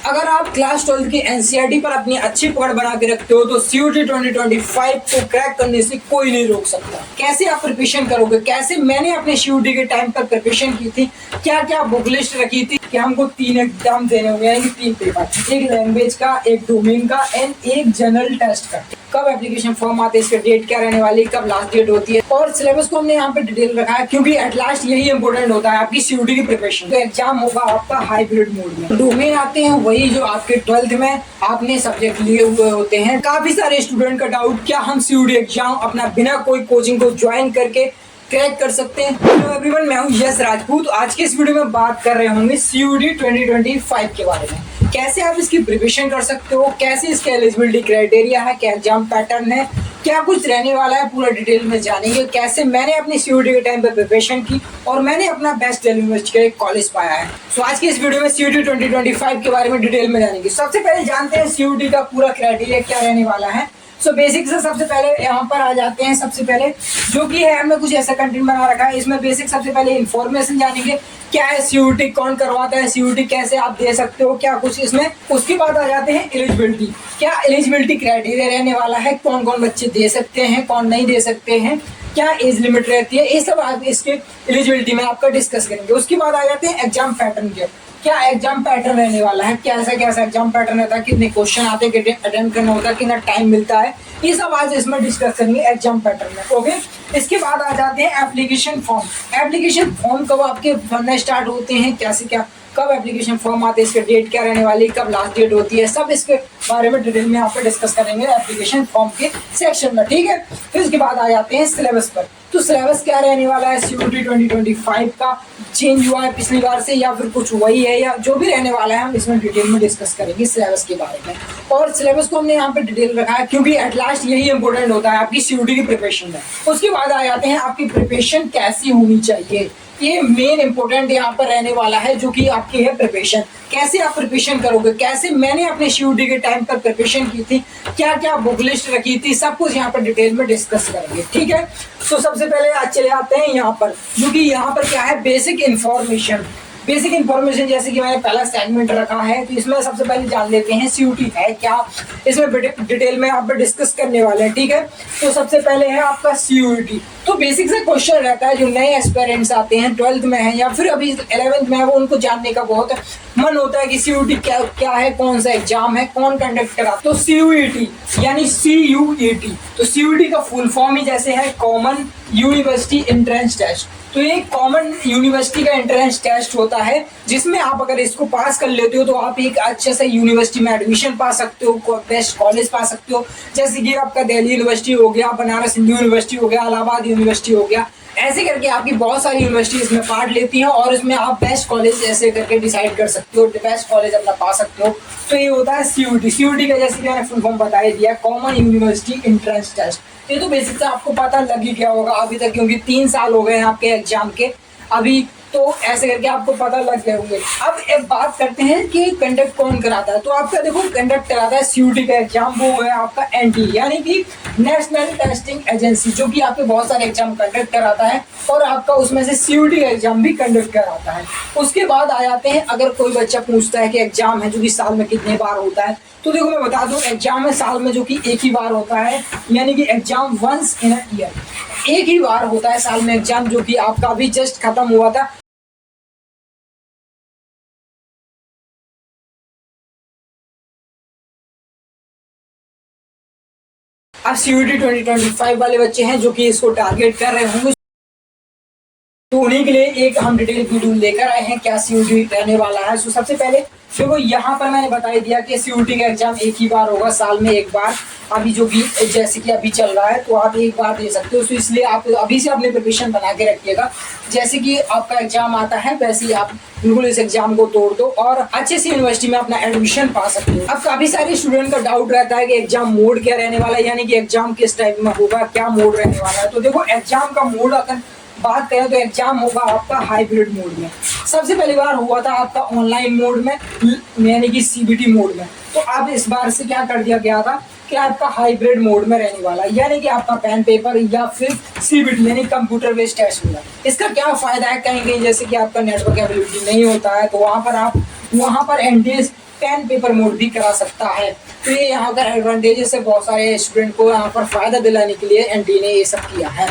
अगर आप क्लास 12 की एनसीईआरटी पर अपनी अच्छी पकड़ बना के रखते हो तो सीयूटी 2025 को क्रैक करने से कोई नहीं रोक सकता। कैसे आप प्रिपरेशन करोगे, कैसे मैंने अपने सीयूटी के टाइम पर प्रिपरेशन की थी, क्या क्या बुक लिस्ट रखी थी कि हमको 3 एग्जाम देने होंगे, यानी 3 पेपर, एक लैंग्वेज का, एक डोमेन का एंड एक जनरल टेस्ट का। कब एप्लीकेशन फॉर्म आते हैं, इसका डेट क्या रहने वाली, कब लास्ट डेट होती है, और सिलेबस को हमने यहाँ पे डिटेल रखा है क्योंकि एट लास्ट यही इंपॉर्टेंट होता है आपकी सीयूटी की प्रिपरेशन। तो एग्जाम होगा आपका हाइब्रिड मोड में। डोमेन आते हैं वही जो आपके 12th में आपने सब्जेक्ट लिए हुए होते हैं। काफी सारे स्टूडेंट का डाउट, क्या हम सीयूटी एग्जाम अपना बिना कोई कोचिंग को ज्वाइन करके क्रैक कर सकते हैं? हेलो एवरीवन, मैं हूं यश राजपूत। आज के इस वीडियो में बात कर रहे होंगे सीयूटी 2025 के बारे में। कैसे आप इसकी प्रिपरेशन कर सकते हो, कैसे इसके एलिजिबिलिटी क्राइटेरिया है, क्या एग्जाम पैटर्न है, क्या कुछ रहने वाला है, पूरा डिटेल में जानेंगे। कैसे मैंने अपनी सीयूटी के टाइम पे प्रिपरेशन की और मैंने अपना बेस्ट दिल्ली यूनिवर्सिटी का कॉलेज पाया है। सो आज की इस वीडियो में सीयूटी 2025 के बारे में डिटेल में जानेंगे। सबसे पहले जानते हैं सीयूटी का पूरा क्राइटेरिया क्या रहने वाला है। सो बेसिक से सबसे पहले यहाँ पर आ जाते हैं। सबसे पहले जो कि है, हमने कुछ ऐसा कंटेंट बना रखा है, इसमें बेसिक सबसे पहले इन्फॉर्मेशन जानेंगे, क्या है सीयूटी, कौन करवाता है सीयूटी, कैसे आप दे सकते हो, क्या कुछ इसमें। उसके बाद आ जाते हैं एलिजिबिलिटी, क्या एलिजिबिलिटी क्राइटेरिया रहने वाला है, कौन कौन बच्चे दे सकते हैं, कौन नहीं दे सकते हैं, क्या एज लिमिट रहती है, ये सब आप इसके एलिजिबिलिटी में आपका डिस्कस करेंगे। उसके बाद आ जाते हैं एग्जाम पैटर्न के, क्या एग्जाम पैटर्न रहने वाला है, कैसा कैसा एग्जाम पैटर्न रहता है, कितने क्वेश्चन आते हैं, कितने अटेम्प्ट करना होता है, कितना टाइम मिलता है, ये सब आज इसमें डिस्कस करेंगे एग्जाम पैटर्न में। ओके, इसके बाद आ जाते हैं एप्लीकेशन फॉर्म। एप्लीकेशन फॉर्म कब आपके बनने स्टार्ट होते हैं, कैसे क्या, कब एप्लीकेशन फॉर्म आते हैं, इसके डेट क्या रहने वाली, कब लास्ट डेट होती है, सब इसके बारे में डिटेल में यहाँ पे डिस्कस करेंगे एप्लीकेशन फॉर्म के सेक्शन में। ठीक है, फिर इसके बाद आ जाते हैं सिलेबस पर। तो सिलेबस क्या रहने वाला है सीयूटी 2025 का, चेंज हुआ है पिछली बार से या फिर कुछ वही है, या जो भी रहने वाला है हम इसमें डिटेल में डिस्कस करेंगे सिलेबस के बारे में। और सिलेबस को हमने यहाँ पे डिटेल रखा है क्योंकि एट लास्ट यही इंपॉर्टेंट होता है आपकी सीयूटी की प्रिपरेशन में। उसके बाद आ जाते हैं आपकी प्रिपरेशन कैसी होनी चाहिए, ये मेन इंपॉर्टेंट यहाँ पर रहने वाला है, जो कि आपकी है प्रिपरेशन। कैसे आप प्रिपरेशन करोगे, कैसे मैंने अपने सीयूटी के टाइम पर प्रिपरेशन की थी, क्या क्या बुक लिस्ट रखी थी, सब कुछ यहाँ पर डिटेल में डिस्कस करेंगे। ठीक है, तो सबसे पहले आज चले आते हैं यहाँ पर, जो कि यहाँ पर क्या है बेसिक इन्फॉर्मेशन। बेसिक इन्फॉर्मेशन जैसे कि मैंने पहला सेगमेंट रखा है, तो इसमें सबसे पहले जान लेते हैं सीयूटी है क्या, इसमें डिटेल में आप डिस्कस करने वाले हैं। ठीक है, तो सबसे पहले है आपका सीयूटी। तो बेसिक से क्वेश्चन रहता है, जो नए एस्पिरेंट्स आते हैं 12th में हैं या फिर अभी 11th में है, वो उनको जानने का बहुत मन होता है कि सीयूटी क्या क्या है, कौन सा एग्जाम है, कौन कंडक्ट करा। तो सीयूटी यानी CUET, तो सीयूटी का फुल फॉर्म ही जैसे है कॉमन यूनिवर्सिटी एंट्रेंस टेस्ट। तो ये कॉमन यूनिवर्सिटी का एंट्रेंस टेस्ट होता है, जिसमें आप अगर इसको पास कर लेते हो तो आप एक अच्छे से यूनिवर्सिटी में एडमिशन पा सकते हो, बेस्ट कॉलेज पा सकते हो। जैसे कि आपका दिल्ली यूनिवर्सिटी हो गया, बनारस हिंदू यूनिवर्सिटी हो गया, इलाहाबाद यूनिवर्सिटी हो गया, ऐसे करके आपकी बहुत सारी यूनिवर्सिटी इसमें पार्ट लेती हैं और इसमें आप बेस्ट कॉलेज ऐसे करके डिसाइड कर सकते हो, बेस्ट कॉलेज अपना पा सकते हो। तो ये होता है सीयूटी। सीयूटी का जैसे कि मैंने फुल फॉर्म बता ही दिया, कॉमन यूनिवर्सिटी एंट्रेंस टेस्ट। ये तो बेसिक से आपको पता लग ही गया होगा अभी तक, क्योंकि 3 साल हो गए हैं आपके एग्जाम के अभी, तो ऐसे करके आपको पता लग गए होंगे। अब एक बात करते हैं कि कंडक्ट कौन कराता है। तो आपका देखो कंडक्ट कराता है सीयूटी का एग्जाम, वो है आपका NTA यानी कि नेशनल टेस्टिंग एजेंसी, जो कि आपके बहुत सारे एग्जाम कंडक्ट कराता है और आपका उसमें से सीयूटी का एग्जाम भी कंडक्ट कराता है। उसके बाद आ जाते हैं, अगर कोई बच्चा पूछता है कि एग्जाम है जो कि साल में कितने बार होता है, तो देखो मैं बता दूं, एग्जाम है साल में जो कि एक ही बार होता है, यानी कि exam once in a year, एक ही बार होता है साल में एग्जाम, जो कि आपका अभी जस्ट खत्म हुआ था। अब सीयूटी 2025 वाले बच्चे हैं जो कि इसको टारगेट कर रहे होंगे, तो उन्हीं के लिए एक हम डिटेल वीडियो लेकर आए हैं, क्या सीयूटी रहने वाला है। सो सबसे पहले देखो यहाँ पर मैंने बता ही दिया कि सीयूटी का एग्जाम एक ही बार होगा, साल में एक बार। अभी जो भी जैसे कि अभी चल रहा है तो आप एक बार दे सकते हो, तो इसलिए आप अभी से अपने प्रिपरेशन बना के रखिएगा। जैसे कि आपका एग्जाम आता है वैसे ही आप बिल्कुल इस एग्जाम को तोड़ दो और अच्छे से यूनिवर्सिटी में अपना एडमिशन पा सकते हो। अब काफी सारे स्टूडेंट का डाउट रहता है कि एग्जाम मोड क्या रहने वाला है, यानी कि एग्जाम किस टाइप में होगा, क्या मोड रहने वाला है। तो देखो एग्जाम का मोड अगर बात करें तो एग्जाम होगा आपका हाइब्रिड मोड में। सबसे पहली बार हुआ था आपका ऑनलाइन मोड में, यानी कि CBT मोड में। तो अब इस बार से क्या कर दिया गया था कि आपका हाइब्रिड मोड में रहने वाला है, यानी कि आपका पेन पेपर या फिर CBT यानी कंप्यूटर बेस्ड टेस्ट होगा। इसका क्या फायदा है, कहीं कहीं जैसे कि आपका नेटवर्क एबिलिटी नहीं होता है, तो वहाँ पर आप NTA पेन पेपर मोड भी करा सकता है। तो ये यहाँ पर एडवांटेजेस है, बहुत सारे स्टूडेंट को यहाँ पर फायदा दिलाने के लिए एनटीए ने ये सब किया है।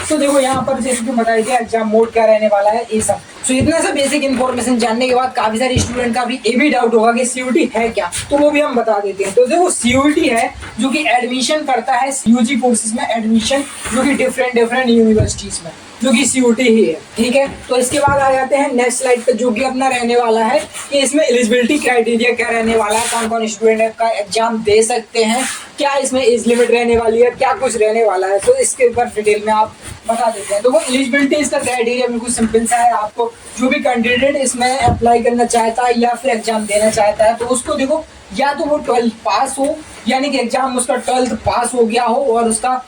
तो देखो यहाँ पर जैसे कि बताया गया एग्जाम मोड क्या रहने वाला है ये सब। तो इतना सा बेसिक इन्फॉर्मेशन जानने के बाद काफी सारे स्टूडेंट का भी ये भी डाउट होगा कि सीयूटी है क्या, तो वो भी हम बता देते हैं। तो देखो सीयूटी है जो कि एडमिशन करता है यूजी कोर्सेज में एडमिशन, जो कि डिफरेंट यूनिवर्सिटीज में, जो कि सीयूटी ही है, ठीक है। तो इसके बाद आ जाते हैं नेक्स्ट स्लाइड पे, जो कि अपना रहने वाला है कि इसमें एलिजिबिलिटी क्राइटेरिया क्या रहने वाला है, कौन कौन स्टूडेंट का एग्जाम दे सकते हैं, क्या इसमें एज लिमिट रहने वाली है, क्या कुछ रहने वाला है। तो इसके ऊपर डिटेल में आप बता देते हैं। तो वो एलिजिबिलिटी इसका क्राइटेरिया बिल्कुल सिंपल सा है। आपको जो भी कैंडिडेट इसमें अप्लाई करना चाहता है या फिर एग्जाम देना चाहता है, तो उसको देखो या तो वो 12th पास हो, यानी कि एग्जाम उसका 12th पास हो गया हो और उसका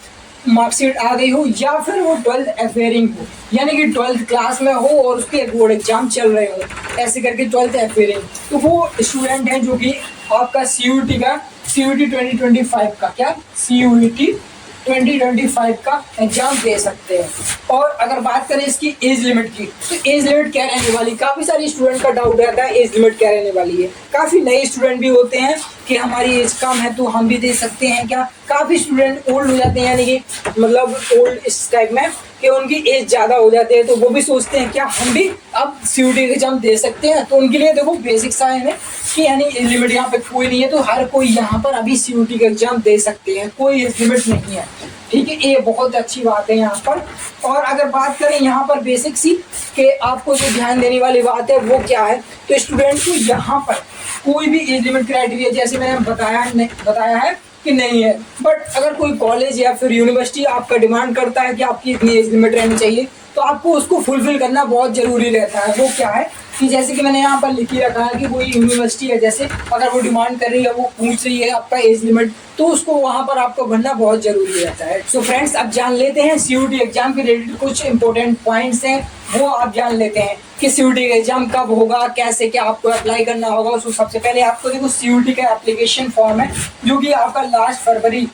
मार्कशीट आ गई हो, या फिर वो 12th अफेयरिंग हो, यानी कि 12th क्लास में हो और उसके बोर्ड एग्जाम चल रहे हो, ऐसे करके 12th अफेयरिंग। तो वो स्टूडेंट हैं जो कि आपका सीयूटी 2025 का क्या सीयूटी 2025 का एग्जाम दे सकते हैं। और अगर बात करें इसकी एज लिमिट की, तो एज लिमिट क्या रहने वाली, काफ़ी सारे स्टूडेंट का डाउट रहता है एज लिमिट क्या रहने वाली है। काफ़ी नए स्टूडेंट भी होते हैं कि हमारी एज कम है तो हम भी दे सकते हैं क्या। काफ़ी स्टूडेंट ओल्ड हो जाते हैं, यानी कि मतलब ओल्ड इस टाइप में कि उनकी एज ज़्यादा हो जाती है, तो वो भी सोचते हैं क्या हम भी अब सीयूटी एग्जाम दे सकते हैं। तो उनके लिए देखो बेसिक सा है कि यानी एज लिमिट यहाँ पे कोई नहीं है, तो हर कोई यहाँ पर अभी सीयूटी का एग्जाम दे सकते हैं, कोई एज लिमिट नहीं है, ठीक है। ये बहुत अच्छी बात है यहाँ पर। और अगर बात करें यहाँ पर बेसिक सी कि आपको जो ध्यान देने वाली बात है वो क्या है, तो स्टूडेंट को यहाँ पर कोई भी एज लिमिट क्राइटेरिया जैसे मैंने बताया है कि नहीं है। बट अगर कोई कॉलेज या फिर यूनिवर्सिटी आपका डिमांड करता है कि आपकी इतनी एज लिमिट रहनी चाहिए, तो आपको उसको फुलफिल करना बहुत ज़रूरी रहता है। वो क्या है कि जैसे कि मैंने यहाँ पर लिख ही रखा है कि कोई यूनिवर्सिटी है, जैसे अगर वो डिमांड कर रही है, वो पूछ रही है आपका एज लिमिट, तो उसको वहाँ पर आपको भरना बहुत ज़रूरी रहता है। सो फ्रेंड्स, अब जान लेते हैं सीयूटी एग्जाम के रिलेटेड कुछ इंपॉर्टेंट पॉइंट्स हैं, वो आप जान लेते हैं कि सीयूटी एग्जाम कब होगा, कैसे क्या आपको अप्लाई करना होगा। सो सबसे पहले आपको देखो सीयूटी का एप्लीकेशन फॉर्म है जो कि आपका लास्ट फरवरी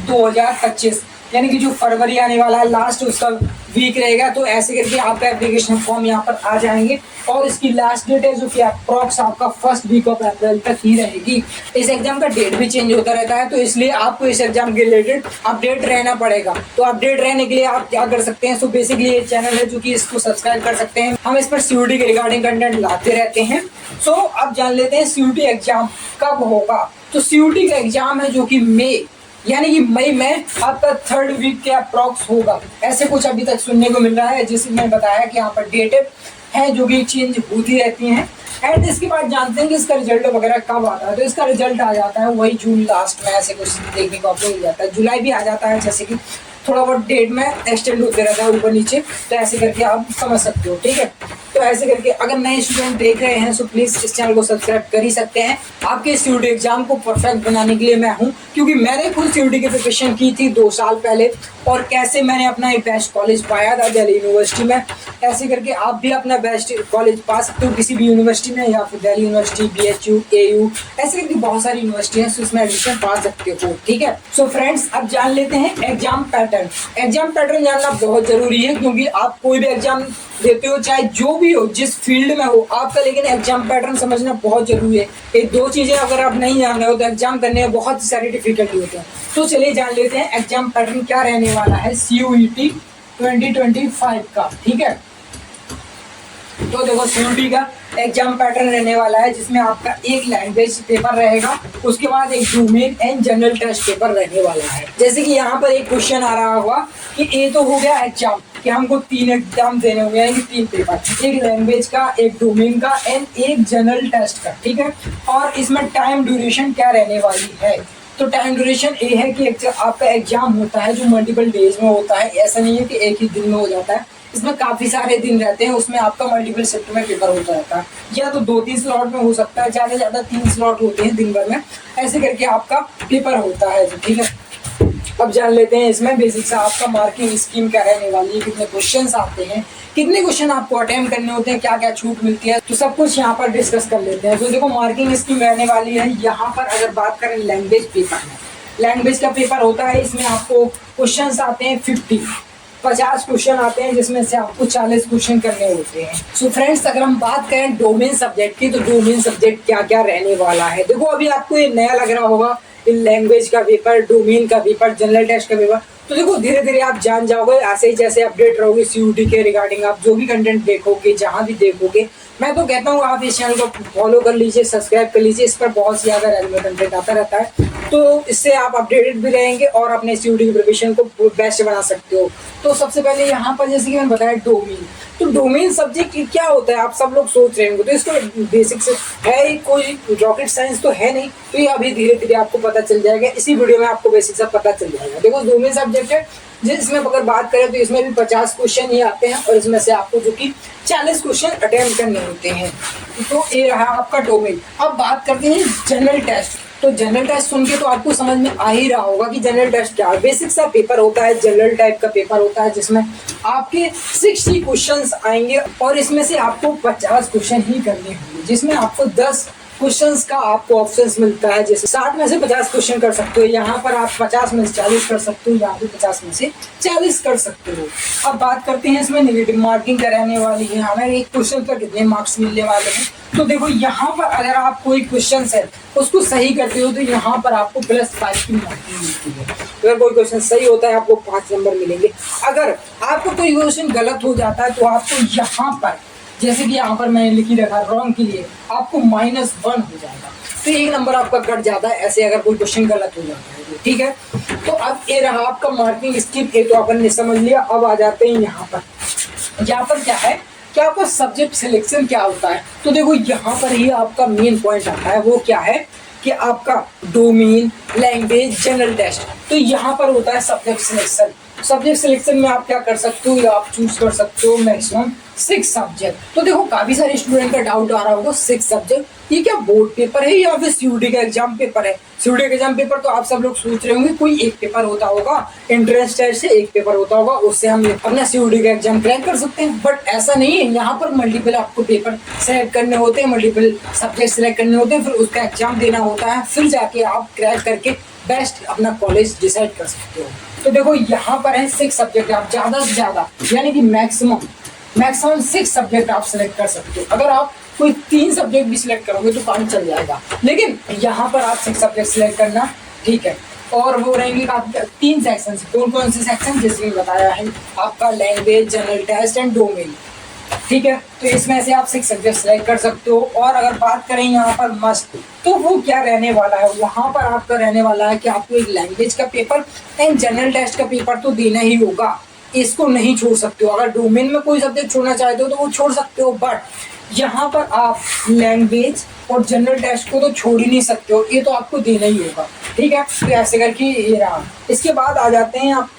2025, यानी कि जो फरवरी आने वाला है लास्ट उसका वीक रहेगा, तो ऐसे करके आपका एप्लीकेशन फॉर्म यहाँ पर आ जाएंगे। और इसकी लास्ट डेट है जो कि अप्रॉक्स आपका फर्स्ट वीक ऑफ अप्रैल तक ही रहेगी। इस एग्जाम का डेट भी चेंज होता रहता है, तो इसलिए आपको इस एग्जाम के रिलेटेड अपडेट रहना पड़ेगा। तो अपडेट रहने के लिए आप क्या कर सकते हैं, सो बेसिकली ये चैनल है जो कि इसको सब्सक्राइब कर सकते हैं, हम इस पर सीयूटी के रिगार्डिंग कंटेंट लाते रहते हैं। सो अब जान लेते हैं सीयूटी एग्जाम कब होगा। तो सीयूटी का एग्जाम है जो कि मई, यानी कि मई में आपका 3rd वीक के अप्रॉक्स होगा, ऐसे कुछ अभी तक सुनने को मिल रहा है। जिसमें मैंने बताया कि यहाँ पर डेट है जो कि चेंज होती रहती हैं। एंड इसके बाद जानते हैं कि इसका रिजल्ट वगैरह कब आता है। तो इसका रिजल्ट आ जाता है वही जून लास्ट में, ऐसे कुछ देखने को आपको मिल जाता है। जुलाई भी आ जाता है, जैसे कि थोड़ा बहुत डेट में एक्सटेंड होते रहता है ऊपर नीचे, तो ऐसे करके आप समझ सकते हो, ठीक है। तो ऐसे करके अगर नए स्टूडेंट देख रहे हैं तो प्लीज़ इस चैनल को सब्सक्राइब कर ही सकते हैं। आपके सीयूटी एग्जाम को परफेक्ट बनाने के लिए मैं हूं, क्योंकि मैंने खुद सीयूटी की प्रिपरेशन की थी 2 साल पहले, और कैसे मैंने अपना एक बेस्ट कॉलेज पाया था दिल्ली यूनिवर्सिटी में। ऐसे करके आप भी अपना बेस्ट कॉलेज पा सकते हो किसी भी यूनिवर्सिटी में, या फिर दिल्ली यूनिवर्सिटी, BHU, AU, ऐसे करके बहुत सारी यूनिवर्सिटी हैं, उसमें एडमिशन पा सकते हो, ठीक है। सो फ्रेंड्स, अब जान लेते हैं एग्जाम पैटर्न। एग्जाम पैटर्न जानना बहुत जरूरी है, क्योंकि आप कोई भी एग्जाम देते हो, चाहे जो भी हो, जिस फील्ड में हो आपका, लेकिन एग्जाम पैटर्न समझना बहुत जरूरी है। ये 2 चीजें अगर आप नहीं जान रहे हो तो एग्जाम करने में बहुत सारी डिफिकल्टी होती है। तो चलिए जान लेते हैं एग्जाम पैटर्न क्या रहने वाला है सीयूटी 2025 का, ठीक है। तो देखो सीयूटी का एग्जाम पैटर्न रहने वाला है जिसमें आपका एक लैंग्वेज पेपर रहेगा, उसके बाद एक domain and general test paper रहने वाला है। जैसे कि यहाँ पर एक क्वेश्चन आ रहा होगा कि ये तो हो गया एग्जाम कि हमको 3 एग्जाम देने होंगे, यानी कि 3 पेपर, एक लैंग्वेज का, एक डोमेन का एंड एक जनरल टेस्ट का, ठीक है। और इसमें टाइम ड्यूरेशन क्या रहने वाली है, तो टाइम ड्यूरेशन ये है कि आपका एग्जाम होता है जो मल्टीपल डेज में होता है, ऐसा नहीं है कि एक ही दिन में हो जाता है, इसमें काफ़ी सारे दिन रहते हैं, उसमें आपका मल्टीपल शिफ्ट में पेपर होता रहता है, या तो 2-3 स्लॉट में हो सकता है, ज़्यादा से ज़्यादा 3 स्लॉट होते हैं दिन भर में, ऐसे करके आपका पेपर होता है, ठीक है। अब जान लेते हैं इसमें बेसिक सा आपका मार्किंग स्कीम क्या रहने वाली है, कितने क्वेश्चंस आते हैं, कितने क्वेश्चन आपको अटेम्प्ट करने होते हैं, क्या क्या छूट मिलती है, तो सब कुछ यहाँ पर डिस्कस कर लेते हैं। तो देखो मार्किंग स्कीम रहने वाली है यहाँ पर। अगर बात करें लैंग्वेज पेपर में, लैंग्वेज का पेपर होता है, इसमें आपको क्वेश्चंस आते हैं 50, 50 क्वेश्चन आते हैं जिसमें से आपको 40 क्वेश्चन करने होते हैं। सो फ्रेंड्स, अगर हम बात करें डोमेन सब्जेक्ट की, तो डोमेन सब्जेक्ट क्या क्या रहने वाला है। देखो अभी आपको ये नया लग रहा होगा, लैंग्वेज का पेपर, डोमेन का पेपर, जनरल टेस्ट का पेपर, तो देखो धीरे धीरे आप जान जाओगे। ऐसे ही जैसे अपडेट रहोगे सीयूटी के रिगार्डिंग, आप जो भी कंटेंट देखोगे, जहां भी देखोगे, मैं तो कहता हूँ आप इस चैनल को फॉलो कर लीजिए, सब्सक्राइब कर लीजिए। इस पर बहुत ज़्यादा रेलेवेंट कंटेंट आता रहता है, तो इससे आप अपडेटेड भी रहेंगे और अपने सीयूटी की प्रिपरेशन को बेस्ट बना सकते हो। तो सबसे पहले यहाँ पर जैसे कि मैंने बताया डोमेन, तो डोमेन सब्जेक्ट क्या होता है आप सब लोग सोच रहे होंगे। तो इसको बेसिक से है ही, कोई रॉकेट साइंस तो है नहीं, तो ये अभी धीरे धीरे आपको पता चल जाएगा। इसी वीडियो में आपको बेसिक सब पता चल जाएगा। देखो डोमेन सब्जेक्ट है जिसमें अगर बात करें तो इसमें भी 50 क्वेश्चन ही आते हैं और इसमें से आपको जो कि 40 क्वेश्चन अटेम्प्ट करने होते हैं। तो ये रहा आपका डोमेन। अब बात करते हैं जनरल टेस्ट। तो जनरल टेस्ट सुन के तो आपको समझ में आ ही रहा होगा कि जनरल टेस्ट क्या है। बेसिक सा पेपर होता है, जनरल टाइप का पेपर होता है जिसमें आपके 60 क्वेश्चंस आएंगे और इसमें से आपको 50 क्वेश्चन ही करने होंगे, जिसमें आपको 10 क्वेश्चंस का आपको ऑप्शंस मिलता है। जैसे 60 में से 50 क्वेश्चन कर सकते हो, यहाँ पर आप 50 में से 40 कर सकते हो, यहाँ पे 50 में से 40 कर सकते हो। अब बात करते हैं इसमें नेगेटिव मार्किंग का रहने वाली है, हमें एक क्वेश्चन पर कितने मार्क्स मिलने वाले हैं। तो देखो यहाँ पर अगर आप कोई क्वेश्चन है उसको सही करते हो तो यहाँ पर आपको +5 की मार्किंग मिलती है। अगर कोई क्वेश्चन सही होता है आपको 5 नंबर मिलेंगे। अगर आपको कोई क्वेश्चन गलत हो जाता है तो आपको यहाँ पर, जैसे कि यहाँ पर मैंने लिखी रखा रॉन्ग के लिए, आपको -1 हो जाएगा, तो 1 नंबर आपका कट जाता है। ऐसे अगर कोई क्वेश्चन गलत हो जाता है तो ठीक है। तो अब ये रहा आपका मार्किंग स्कीम, ये तो अपन ने समझ लिया। अब आ जाते हैं यहाँ पर क्या है कि आपका सब्जेक्ट सिलेक्शन क्या होता है। तो देखो यहाँ पर ही आपका मेन पॉइंट आता है, वो क्या है कि आपका डोमेन, लैंग्वेज, जनरल टेस्ट। तो यहाँ पर होता है सब्जेक्ट सिलेक्शन। सब्जेक्ट सिलेक्शन में आप क्या कर सकते हो, या आप चूज कर सकते हो मैक्सिमम 6 सब्जेक्ट। तो देखो काफी सारे स्टूडेंट का डाउट आ रहा होगा 6 सब्जेक्ट, ये क्या बोर्ड पेपर है या फिर सीयूटी का एग्जाम पेपर है। सीयूटी का एग्जाम पेपर तो आप सब लोग सोच रहे होंगे कोई एक पेपर होता होगा, एंट्रेंस टेस्ट से एक पेपर होता होगा, उससे हम अपना सीयूटी का एग्जाम क्रैक कर सकते हैं। बट ऐसा नहीं है, यहाँ पर मल्टीपल आपको पेपर सेलेक्ट करने होते हैं, मल्टीपल सब्जेक्ट सेलेक्ट करने होते हैं, फिर उसका एग्जाम देना होता है, फिर जाके आप क्रैक करके बेस्ट अपना कॉलेज डिसाइड कर सकते हो। तो देखो यहाँ पर है 6 सब्जेक्ट, आप ज्यादा से ज्यादा यानी कि मैक्सिमम 6 सब्जेक्ट आप सिलेक्ट कर सकते हो। अगर आप कोई 3 सब्जेक्ट भी सिलेक्ट करोगे तो काम चल जाएगा, लेकिन यहाँ पर आप 6 सब्जेक्ट सिलेक्ट करना, ठीक है। और वो रहेंगे आपके 3 सेक्शन। कौन कौन से सेक्शन, जैसे बताया है आपका language, general test and domain, ठीक है। तो इसमें से आप 6 सब्जेक्ट सेलेक्ट कर सकते हो। और अगर बात करें यहाँ पर मस्ट, तो वो क्या रहने वाला है, वहाँ पर आपका रहने वाला है कि आपको एक लैंग्वेज का पेपर एंड जनरल टेस्ट का पेपर तो देना ही होगा, इसको नहीं छोड़ सकते हो। अगर डोमेन में कोई सब्जेक्ट छोड़ना चाहते हो तो वो छोड़ सकते हो, बट यहाँ पर आप लैंग्वेज और जनरल टेस्ट को तो छोड़ ही नहीं सकते हो, ये तो आपको देना ही होगा, ठीक है। तो ऐसे करके ये रहा। इसके बाद आ जाते हैं आप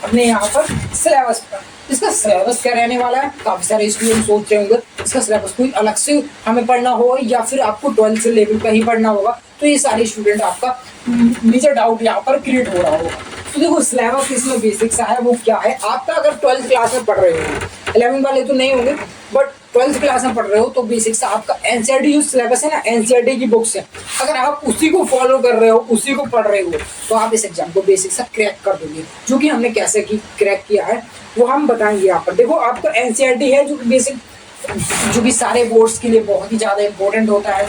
अपने यहाँ पर सिलेबस पर। इसका सिलेबस क्या रहने वाला है, काफी सारे स्टूडेंट सोच रहे होंगे इसका सिलेबस कोई अलग से हमें पढ़ना होगा या फिर आपको 12th लेवल का ही पढ़ना होगा। तो ये सारे स्टूडेंट आपका मेजर डाउट यहाँ पर क्रिएट हो रहा होगा। तो देखो सिलेबस इसमें बेसिक सा है, वो क्या है आपका, अगर 12th क्लास में पढ़ रहे हो, 11 वाले तो नहीं होंगे, बट 12th क्लास में पढ़ रहे हो तो बेसिक सा आपका एनसीईआरटी जो सिलेबस है ना, एनसीईआरटी की बुक्स है, अगर आप उसी को फॉलो कर रहे हो, उसी को पढ़ रहे हो, तो आप इस एग्जाम को बेसिक सा क्रैक कर दोगे। जो कि हमने कैसे क्रैक किया है वो हम बताएंगे यहाँ पर। देखो आपका एनसीईआरटी है जो बेसिक, जो कि सारे बोर्ड्स के लिए बहुत ही ज्यादा इंपॉर्टेंट होता है,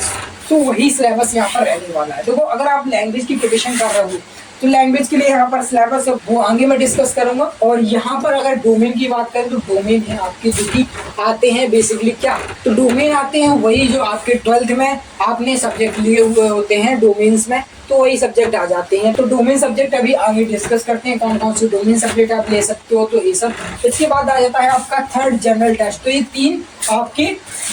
तो वही सिलेबस यहाँ पर रहने वाला है। देखो अगर आप लैंग्वेज की प्रिपरेशन कर रहे हो तो लैंग्वेज के लिए यहाँ पर सिलेबस है वो आगे मैं डिस्कस करूंगा। और यहाँ पर अगर डोमेन की बात करें तो डोमेन है आपके जो कि आते हैं बेसिकली क्या, तो डोमेन आते हैं वही जो आपके 12th में आपने सब्जेक्ट लिए हुए होते हैं डोमेन्स में, तो वही सब्जेक्ट आ जाते हैं। तो डोमेन सब्जेक्ट अभी आगे डिस्कस करते हैं कौन कौन से डोमेन सब्जेक्ट आप ले सकते हो, तो ये सब। इसके बाद आ जाता है आपका 3rd जनरल टेस्ट। तो ये 3 आपके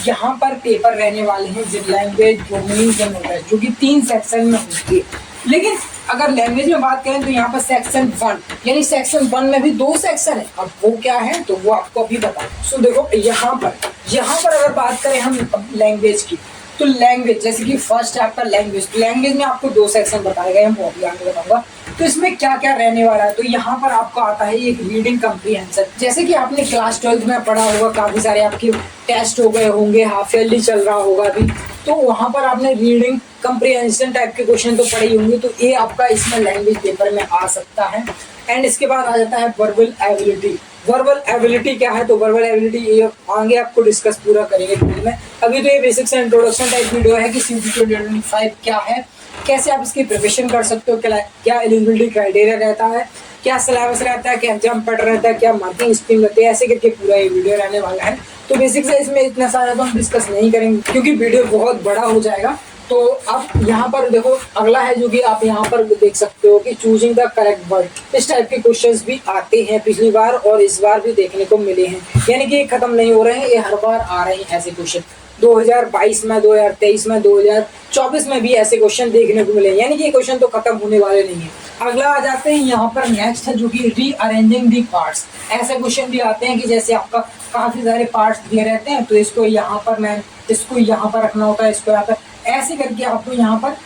यहाँ पर पेपर रहने वाले हैं, लैंग्वेज, डोमेन, जनरल टेस्ट, जो कि 3 सेक्शन में होंगे। लेकिन अगर लैंग्वेज में बात करें तो यहाँ पर सेक्शन 1, यानी सेक्शन 1 में भी 2 सेक्शन है। अब वो क्या है तो वो आपको अभी बता। सो देखो यहाँ पर अगर बात करें हम लैंग्वेज की, तो लैंग्वेज जैसे कि फर्स्ट है आपका लैंग्वेज, तो लैंग्वेज में आपको 2 सेक्शन बताए गए हैं, वो अभी आगे बताऊंगा। तो इसमें क्या क्या रहने वाला है, तो यहाँ पर आपको आता है एक रीडिंग कम्प्रीहेंशन। जैसे कि आपने क्लास 12th में पढ़ा होगा, काफी सारे आपके टेस्ट हो गए होंगे, हाफ ईयरली चल रहा होगा अभी, तो वहाँ पर आपने रीडिंग कंप्रिहेंशन टाइप के क्वेश्चन तो पड़े ही होंगे, तो ये आपका इसमें लैंग्वेज पेपर में आ सकता है। एंड इसके बाद आ जाता है वर्बल एबिलिटी। वर्बल एबिलिटी क्या है, तो वर्बल एबिलिटी ये आगे आपको डिस्कस पूरा करेंगे वीडियो में। अभी तो ये बेसिक से इंट्रोडक्शन टाइप वीडियो है कि CUET 2025 क्या है, कैसे आप इसकी प्रिपरेशन कर सकते हो, क्या एलिजिबिलिटी क्राइटेरिया रहता है, क्या सिलेबस रहता है, क्या एग्जाम पैटर्न रहता है, क्या मार्किंग स्कीम रहती है, ऐसे करके पूरा ये वीडियो रहने वाला है। तो बेसिक से इसमें इतना सारा तो हम डिस्कस नहीं करेंगे क्योंकि वीडियो बहुत बड़ा हो जाएगा। तो आप यहाँ पर देखो, अगला है जो कि आप यहाँ पर देख सकते हो कि चूजिंग द करेक्ट वर्ड। इस टाइप के क्वेश्चंस भी आते हैं, पिछली बार और इस बार भी देखने को मिले हैं, यानी कि ये खत्म नहीं हो रहे हैं, ये हर बार आ रहे हैं ऐसे क्वेश्चन। 2022 में, 2023 में, 2024 में भी ऐसे क्वेश्चन देखने को मिले, यानी कि ये क्वेश्चन तो खत्म होने वाले नहीं है। अगला आ जाते हैं यहाँ पर नेक्स्ट है जो कि रीअरेंजिंग दी पार्ट्स। ऐसे क्वेश्चन भी आते हैं कि जैसे आपका काफी सारे पार्ट्स दिए रहते हैं, तो इसको यहाँ पर मैं इसको यहाँ पर रखना होता है, इसको यहाँ पर ऐसे करके आपको यहाँ पर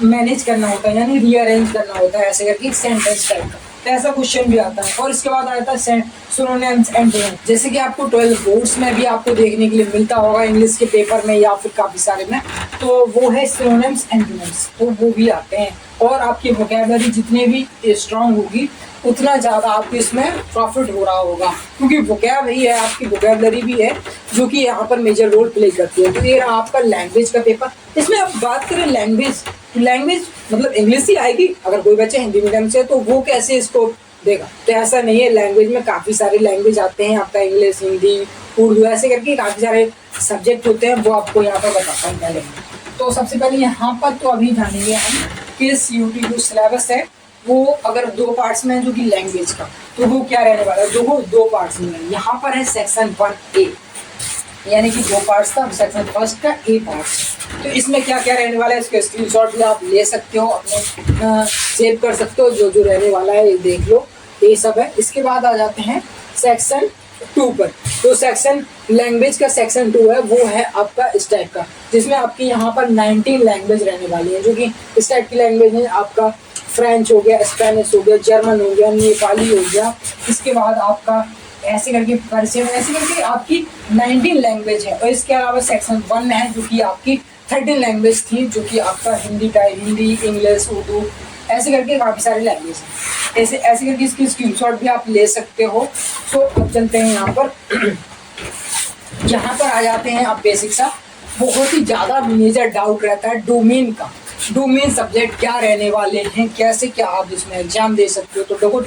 मैनेज करना होता है, यानी रीअरेंज करना होता है ऐसे करके सेंटेंस टाइप का। तो ऐसा क्वेश्चन भी आता है। और इसके बाद आता है सिनोनिम्स एंड एंटोनिम्स, जैसे कि आपको 12 बोर्ड्स में भी आपको देखने के लिए मिलता होगा, इंग्लिश के पेपर में या फिर काफी सारे में, तो वो है सिनोनिम्स एंटोनिम्स, तो वो भी आते हैं। और आपकी वोकैबुलरी जितनी भी स्ट्रांग होगी उतना ज़्यादा आपको इसमें प्रॉफिट हो रहा होगा, क्योंकि वोकैब ही है, आपकी वोकैबुलरी भी है जो कि यहाँ पर मेजर रोल प्ले करती है। तो ये रहा आपका लैंग्वेज का पेपर। इसमें आप बात करें लैंग्वेज मतलब इंग्लिश ही आएगी। अगर कोई बच्चा हिंदी मीडियम से तो वो कैसे इसको देगा, तो ऐसा नहीं है। लैंग्वेज में काफ़ी सारे लैंग्वेज आते हैं, आपका इंग्लिश, हिंदी, उर्दू, ऐसे करके काफ़ी सारे सब्जेक्ट होते हैं, वो आपको यहाँ पर बताता हूँ पहले। तो सबसे पहले यहाँ पर तो अभी जानेंगे हम कि CUET जो सिलेबस है वो अगर 2 पार्ट्स में है जो कि लैंग्वेज का, तो वो क्या रहने वाला है, जो वो 2 पार्ट्स में है। यहाँ पर है सेक्शन 1A, यानी कि 2 पार्ट्स का, सेक्शन फर्स्ट का A पार्ट। तो इसमें क्या क्या रहने वाला है, इसके स्क्रीनशॉट भी आप ले सकते हो, अपने सेव कर सकते हो, जो जो रहने वाला है ये देख लो, ये सब है। इसके बाद आ जाते हैं सेक्शन 2 पर। तो सेक्शन लैंग्वेज का सेक्शन 2 है, वो है आपका इस टाइप का, जिसमें आपकी यहाँ पर 19 लैंग्वेज रहने वाली है, जो कि इस टाइप की लैंग्वेज है। आपका फ्रेंच हो गया, स्पेनिश हो गया, जर्मन हो गया, नेपाली हो गया, इसके बाद आपका ऐसे करके पर्शियन, ऐसे करके आपकी 19 लैंग्वेज है। और इसके अलावा सेक्शन 1 है जो कि आपकी 13 लैंग्वेज थी, जो कि आपका हिंदी टाइप, हिंदी, इंग्लिश, उर्दू, ऐसे करके काफ़ी सारे लैंग्वेज हैं। ऐसे करके इसकी स्क्रीनशॉट भी आप ले सकते हो। तो अब चलते हैं यहाँ पर आ जाते हैं आप बेसिक सा। बहुत ही ज़्यादा मेजर डाउट रहता है डोमेन का। डोमेन सब्जेक्ट क्या रहने वाले हैं, कैसे क्या आप इसमें एग्जाम दे सकते हो। तो देखो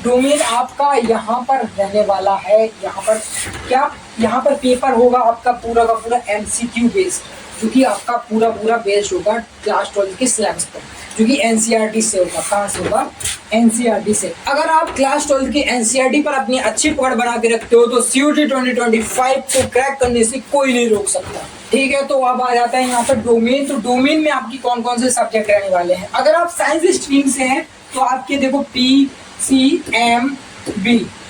डोमेन आपका यहाँ पर रहने वाला है। यहाँ पर पेपर होगा आपका पूरा का पूरा MCQ बेस्ड, जो कि आपका पूरा बेस्ड होगा क्लास 12 के सिलेबस पर, जो कि NCERT से होगा। कहाँ से होगा? NCERT से। अगर आप क्लास 12 की NCERT पर अपनी अच्छी पकड़ बना के रखते हो तो CUET 2025 को क्रैक करने से कोई नहीं रोक सकता। ठीक है, तो अब आ जाता है यहाँ पर डोमेन। तो डोमेन में आपकी कौन कौन से सब्जेक्ट रहने वाले हैं। अगर आप साइंस स्ट्रीम से हैं तो आपके देखो PCMB,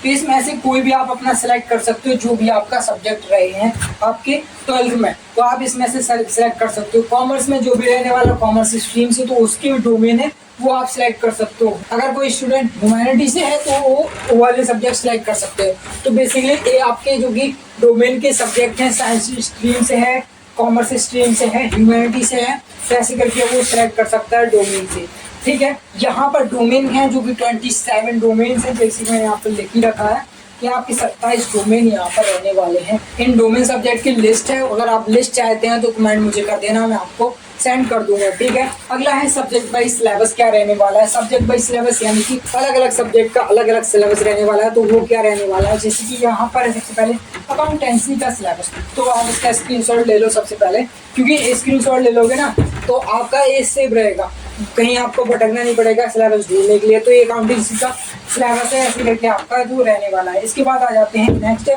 तो इसमें ऐसे कोई भी आप अपना सेलेक्ट कर सकते हो, जो भी आपका सब्जेक्ट रहे हैं आपके 12th में, तो आप इसमें से सेलेक्ट कर सकते हो। कॉमर्स में जो भी रहने वाला कॉमर्स स्ट्रीम से, तो उसके डोमेन है वो आप सिलेक्ट कर सकते हो। अगर कोई स्टूडेंट ह्यूमैनिटी से है तो वो वाले सब्जेक्ट सिलेक्ट कर सकते हो। तो बेसिकली ये आपके जो कि डोमेन के सब्जेक्ट हैं, साइंस स्ट्रीम से है, कॉमर्स स्ट्रीम से है, ह्यूमैनिटी से है, तो ऐसे करके वो सिलेक्ट कर सकता है डोमेन से। ठीक है, यहाँ पर डोमेन है जो कि 27 डोमेन है, जैसे मैंने यहाँ पर लिख ही रखा है कि आपके 27 डोमेन यहाँ पर रहने वाले हैं। इन डोमेन सब्जेक्ट की लिस्ट है, अगर आप लिस्ट चाहते हैं तो कमेंट मुझे कर देना, मैं आपको सेंड कर दूंगा। ठीक है, अगला है सब्जेक्ट वाइज सिलेबस क्या रहने वाला है। सब्जेक्ट वाइज सिलेबस यानी कि अलग अलग सब्जेक्ट का अलग अलग सिलेबस रहने वाला है, तो वो क्या रहने वाला है। जैसे कि यहाँ पर सबसे पहले अकाउंटेंसी का सिलेबस, तो आप इसका स्क्रीनशॉट ले लो सबसे पहले, क्योंकि स्क्रीनशॉट ले लोगे ना तो आपका ये सेव रहेगा, कहीं आपको भटकना नहीं पड़ेगा सिलेबस ढूंढने के लिए। तो ये अकाउंटेंसी का सिलेबस है, ऐसे करके आपका जो रहने वाला है। इसके बाद आ जाते हैं नेक्स्ट,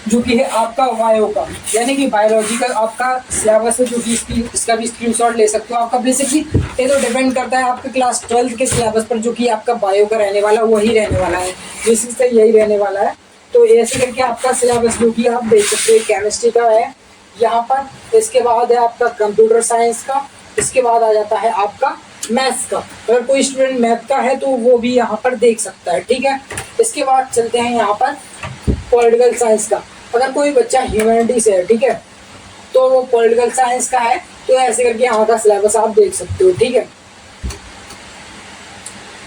जो कि है आपका बायो का, यानी कि बायोलॉजी का आपका सिलेबस है, जो कि इसका भी स्क्रीनशॉट ले सकते हो। आपका बेसिकली ये तो डिपेंड करता है आपके क्लास 12 के सिलेबस पर, जो कि आपका बायो का रहने वाला वही रहने वाला है, बेसिक से यही रहने वाला है। तो ऐसे करके आपका सिलेबस जो कि आप देख सकते हो, केमिस्ट्री का है यहाँ पर। इसके बाद है आपका कंप्यूटर साइंस का। इसके बाद आ जाता है आपका मैथ्स का, अगर कोई स्टूडेंट मैथ का है तो वो भी यहाँ पर देख सकता है। ठीक है, इसके बाद चलते हैं यहाँ पर पॉलिटिकल साइंस का। अगर कोई बच्चा ह्यूमैनिटी से है, ठीक है, तो वो पॉलिटिकल साइंस का है, तो ऐसे करके यहाँ का सिलेबस आप देख सकते हो, ठीक है।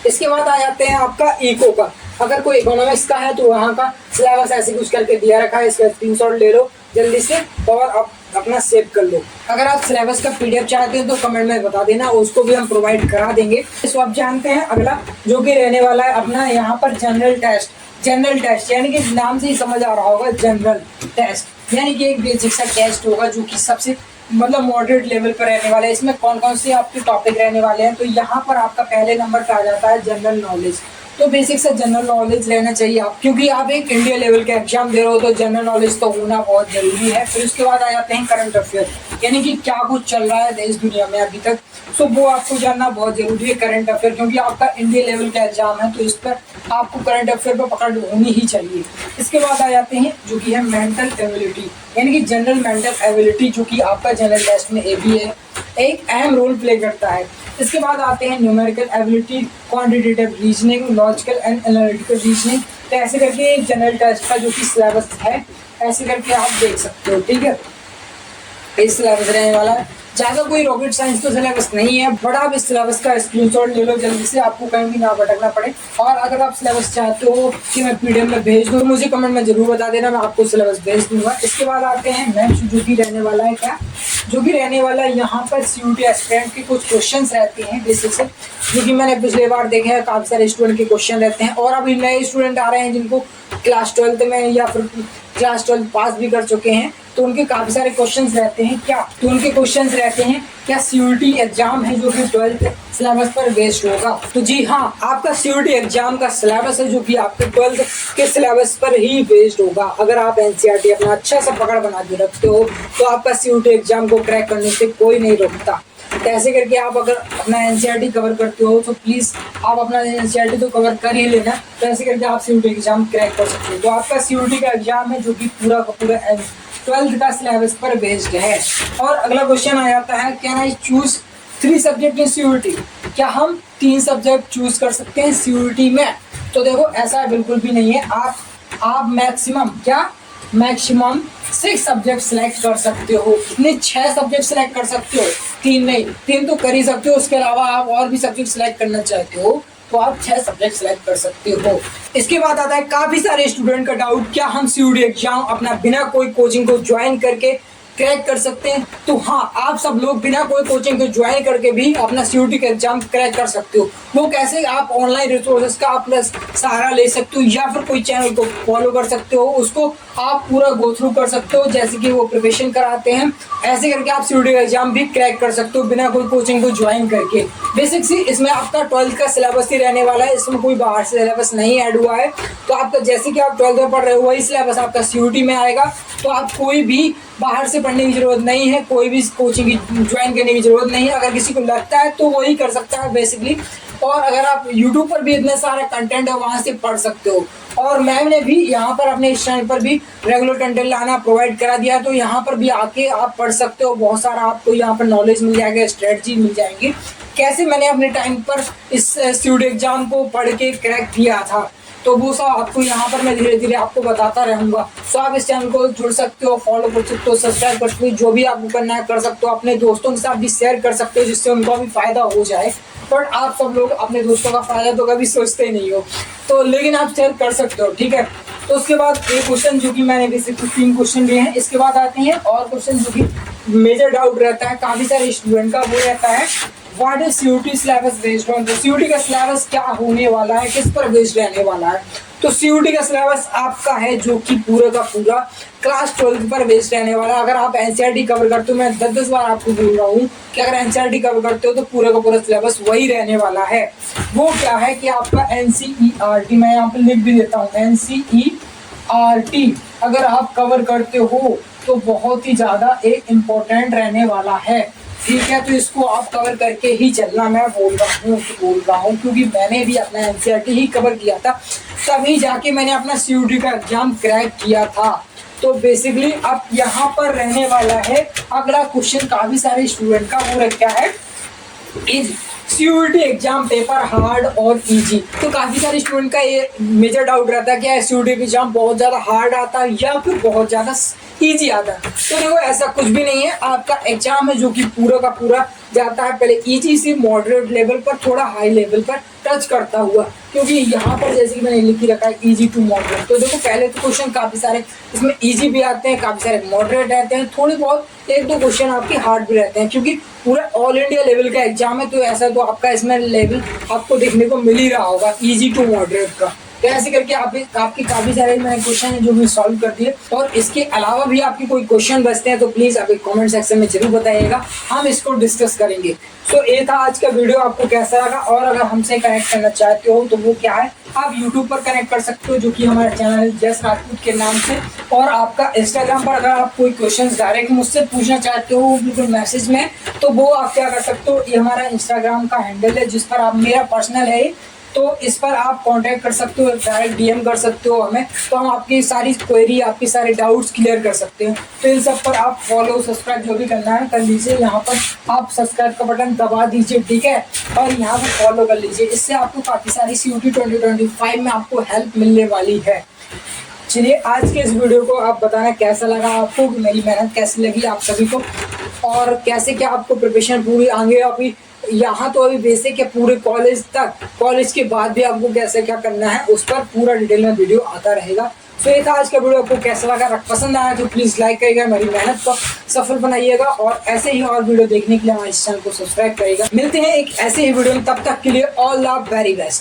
इसके बाद आ जाते हैं आपका इको का। अगर कोई इकोनॉमिक्स का है तो वहाँ का सिलेबस ऐसे कुछ करके दिया रखा है, इसका स्क्रीनशॉट ले लो जल्दी से और आप अपना सेव कर लो। अगर आप सिलेबस का पीडीएफ चाहते हैं तो कमेंट में बता देना, उसको भी हम प्रोवाइड करा देंगे। तो आप जानते हैं अगला जो कि रहने वाला है अपना यहाँ पर जनरल टेस्ट यानी कि नाम से ही समझ आ रहा होगा, जनरल टेस्ट यानी कि एक बेसिक सा टेस्ट होगा जो कि सबसे मतलब मॉडरेट लेवल पर रहने वाला है। इसमें कौन कौन से आपके टॉपिक रहने वाले हैं, तो यहाँ पर आपका पहले नंबर पे आ जाता है जनरल नॉलेज। तो बेसिक से जनरल नॉलेज रहना चाहिए आप, क्योंकि आप एक इंडिया लेवल का एग्जाम दे रहे हो तो जनरल नॉलेज तो होना बहुत जरूरी है। फिर उसके बाद आ जाते हैं करंट अफेयर, यानी कि क्या कुछ चल रहा है देश दुनिया में अभी तक, तो वो आपको जानना बहुत जरूरी है करंट अफेयर, क्योंकि आपका इंडिया लेवल का एग्जाम है तो इस पर आपको करंट अफेयर पर पकड़ होनी ही चाहिए। इसके बाद आ जाते हैं जो कि है मेंटल एबिलिटी, यानी कि जनरल मेंटल एबिलिटी, जो कि आपका जनरल टेस्ट में भी है एक अहम रोल प्ले करता है। इसके बाद आते हैं numerical ability, quantitative reasoning, logical and analytical reasoning. तो ऐसे करके जनरल टेस्ट का जो कि सिलेबस है ऐसे करके आप देख सकते हो, ठीक है। इस सिलेबस रहने वाला है, ज़्यादा कोई रॉकेट साइंस तो सिलेबस नहीं है, बट आप इस सिलेबस का स्क्रीनशॉट ले लो जल्दी से, आपको कहीं भी ना भटकना पड़े। और अगर आप सिलेबस चाहते हो कि मैं पीडीएफ में भेज दूँ, मुझे कमेंट में जरूर बता देना, मैं आपको सिलेबस भेज दूंगा। इसके बाद आते हैं नेक्स्ट जो कि रहने वाला है क्या, जो कि रहने वाला है यहाँ पर सीयूटी एस्पिरेंट के कुछ क्वेश्चन रहते हैं बेसिक से, जो कि मैंने पिछले बार देखे हैं काफ़ी सारे स्टूडेंट के क्वेश्चन रहते हैं। और अभी नए स्टूडेंट आ रहे हैं जिनको क्लास 12 में या फिर क्लास 12 पास भी कर चुके हैं, तो उनके काफ़ी सारे क्वेश्चंस रहते हैं क्या, तो उनके क्वेश्चंस रहते हैं क्या सीयूटी एग्जाम है जो कि 12th सिलेबस पर बेस्ड होगा। तो जी हाँ, आपका सीयूटी एग्जाम का सिलेबस है जो कि आपके 12th के सिलेबस पर ही बेस्ड होगा। अगर आप एनसीईआरटी अपना अच्छा सा पकड़ बना के रखते हो तो आपका सीयूटी एग्जाम को क्रैक करने से कोई नहीं रोकता। तो ऐसे करके आप अगर अपना एनसीईआरटी कवर करते हो तो प्लीज़ आप अपना एनसीईआरटी तो कवर कर ही लेना। तो ऐसे करके आप सीयूटी एग्जाम क्रैक कर सकते हो। तो आपका सीयूटी का एग्जाम है जो कि पूरा का पूरा 12th का सिलेबस पर बेस्ड है। और अगला क्वेश्चन आ जाता है, can I choose 3 subject in CUET, क्या हम 3 सब्जेक्ट चूज कर सकते हैं सीयूटी में। तो देखो ऐसा बिल्कुल भी नहीं है, आप मैक्सिमम 6 सब्जेक्ट सिलेक्ट कर सकते हो। इतने 6 सब्जेक्ट सिलेक्ट कर सकते हो, 3 नहीं, 3 तो कर ही सकते हो। उसके अलावा आप और भी सब्जेक्ट सिलेक्ट करना चाहते हो तो आप 6 सब्जेक्ट सिलेक्ट कर सकते हो। इसके बाद आता है काफी सारे स्टूडेंट का डाउट, क्या हम सीयूटी एग्जाम अपना बिना कोई कोचिंग को ज्वाइन करके क्रैक कर सकते हैं। तो हाँ, आप सब लोग बिना कोई कोचिंग को ज्वाइन करके भी अपना सीयूटी का एग्जाम क्रैक कर सकते हो। वो कैसे, आप ऑनलाइन रिसोर्सेज का आप सहारा ले सकते हो या फिर कोई चैनल को फॉलो कर सकते हो, उसको आप पूरा गो थ्रू कर सकते हो जैसे कि वो प्रिपरेशन कराते हैं। ऐसे करके आप सीयूटी का एग्जाम भी क्रैक कर सकते हो बिना कोई कोचिंग को ज्वाइन करके। बेसिक सी इसमें आपका 12th का सिलेबस ही रहने वाला है, इसमें कोई बाहर से सिलेबस नहीं ऐड हुआ है। तो आपका जैसे कि आप 12th में पढ़ रहे हो वही सिलेबस आपका सीयूटी में आएगा। तो आप कोई भी बाहर से पढ़ने की जरूरत नहीं है, कोई भी कोचिंग ज्वाइन करने की जरूरत नहीं है। अगर किसी को लगता है तो वही कर सकता है बेसिकली। और अगर आप YouTube पर भी इतना सारा कंटेंट है वहाँ से पढ़ सकते हो। और मैंने भी यहाँ पर अपने इस चैनल पर भी रेगुलर कंटेंट लाना प्रोवाइड करा दिया, तो यहाँ पर भी आके आप पढ़ सकते हो। बहुत सारा आपको यहाँ पर नॉलेज मिल जाएगा, स्ट्रेटजी मिल जाएंगी, कैसे मैंने अपने टाइम पर इस सीयूटी एग्जाम को पढ़ के क्रैक किया था। तो वो सब आपको यहाँ पर मैं धीरे धीरे आपको बताता रहूँगा। तो आप इस चैनल को जुड़ सकते हो, फॉलो कर सकते हो, सब्सक्राइब कर सकते हो, जो भी आपको करना है कर सकते हो। अपने दोस्तों के साथ भी शेयर कर सकते हो जिससे उनको भी फायदा हो जाए। बट आप सब लोग अपने दोस्तों का फायदा तो कभी सोचते ही नहीं हो, तो लेकिन आप शेयर कर सकते हो, ठीक है। तो उसके बाद एक क्वेश्चन जो कि मैंने बेसिकली 3 क्वेश्चन लिए हैं। इसके बाद आते हैं और क्वेश्चन जो कि मेजर डाउट रहता है काफ़ी सारे स्टूडेंट का, वो रहता है what is CUET syllabus based on. तो सीयूटी का सिलेबस क्या होने वाला है, किस पर बेस्ड रहने वाला है। तो सीयूटी का सिलेबस आपका है जो कि पूरा का पूरा क्लास 12 पर बेस्ड रहने वाला है। अगर आप एनसीईआरटी कवर करते हो, मैं 10-10 बार आपको बोल रहा हूँ कि अगर एनसीईआरटी कवर करते हो तो पूरा का पूरा सिलेबस वही रहने वाला है। वो क्या है कि आपका एनसीईआरटी, मैं यहाँ पर लिख भी देता हूँ, एनसीईआरटी अगर आप कवर करते हो तो बहुत ही ज़्यादा एक इम्पोर्टेंट रहने वाला है, ठीक है। तो इसको आप कवर करके ही चलना, मैं बोल रहा हूँ क्योंकि मैंने भी अपना एनसीईआरटी ही कवर किया था, तभी जाके मैंने अपना सीयूटी का एग्जाम क्रैक किया था। तो बेसिकली अब यहाँ पर रहने वाला है अगला क्वेश्चन काफ़ी सारे स्टूडेंट का, वो क्या है easy CUET exam paper hard और इजी। तो काफी सारे स्टूडेंट का ये मेजर डाउट रहता है कि सीयूईटी एग्जाम बहुत ज्यादा हार्ड आता है या फिर बहुत ज्यादा इजी आता है। तो देखो ऐसा कुछ भी नहीं है, आपका एग्जाम है जो कि पूरा का पूरा जाता है पहले इजी से मॉडरेट लेवल पर थोड़ा हाई लेवल पर टच करता हुआ, क्योंकि यहाँ पर जैसे कि मैंने लिख ही रखा है इजी टू मॉडरेट। तो देखो पहले तो क्वेश्चन काफी सारे इसमें इजी भी आते हैं, काफी सारे मॉडरेट रहते हैं, थोड़े बहुत एक दो क्वेश्चन आपके हार्ड भी रहते हैं, क्योंकि पूरा ऑल इंडिया लेवल का एग्जाम है। तो ऐसा तो आपका इसमें लेवल आपको देखने को मिल ही रहा होगा इजी टू मॉडरेट का। तो ऐसे करके आपके काफी सारे मैंने क्वेश्चन है जो भी सॉल्व कर दिए, और इसके अलावा भी आपके कोई क्वेश्चन बचते हैं तो प्लीज आप कमेंट सेक्शन में जरूर बताइएगा, हम इसको डिस्कस करेंगे। तो ये था आज का वीडियो, आपको कैसा लगा, और अगर हमसे कनेक्ट करना चाहते हो तो वो क्या है, आप YouTube पर कनेक्ट कर सकते हो जो कि हमारा चैनल है जस राजपूत के नाम से। और आपका इंस्टाग्राम पर अगर आप कोई क्वेश्चन डायरेक्ट मुझसे पूछना चाहते हो बिल्कुल मैसेज में, तो वो आप क्या कर सकते हो, ये हमारा इंस्टाग्राम का हैंडल है जिस पर आप, मेरा पर्सनल है तो इस पर आप कांटेक्ट कर सकते हो, डायरेक्ट डीएम कर सकते हो हमें, तो हम आपकी सारी क्वेरी, आपके सारे डाउट्स क्लियर कर सकते हैं। तो इन सब पर आप फॉलो सब्सक्राइब जो भी करना है कर लीजिए, यहाँ पर आप सब्सक्राइब का बटन दबा दीजिए, ठीक है, और यहाँ पर फॉलो कर लीजिए। इससे आपको काफ़ी सारी सीयूईटी 2025 में आपको हेल्प मिलने वाली है। चलिए आज के इस वीडियो को आप बताना कैसा लगा आपको, मेरी मेहनत कैसी लगी आप सभी को, और कैसे क्या आपको प्रिपरेशन पूरी आगे अभी यहाँ तो अभी बेसिक है पूरे कॉलेज तक, कॉलेज के बाद भी आपको कैसे क्या करना है उस पर पूरा डिटेल में वीडियो आता रहेगा। तो ये था आज का वीडियो, आपको कैसा लगा, पसंद आया तो प्लीज़ लाइक करिएगा, मेरी मेहनत को सफल बनाइएगा, और ऐसे ही और वीडियो देखने के लिए हमारे चैनल को सब्सक्राइब करिएगा। मिलते हैं एक ऐसे ही वीडियो में, तब तक के लिए ऑल द वेरी बेस्ट।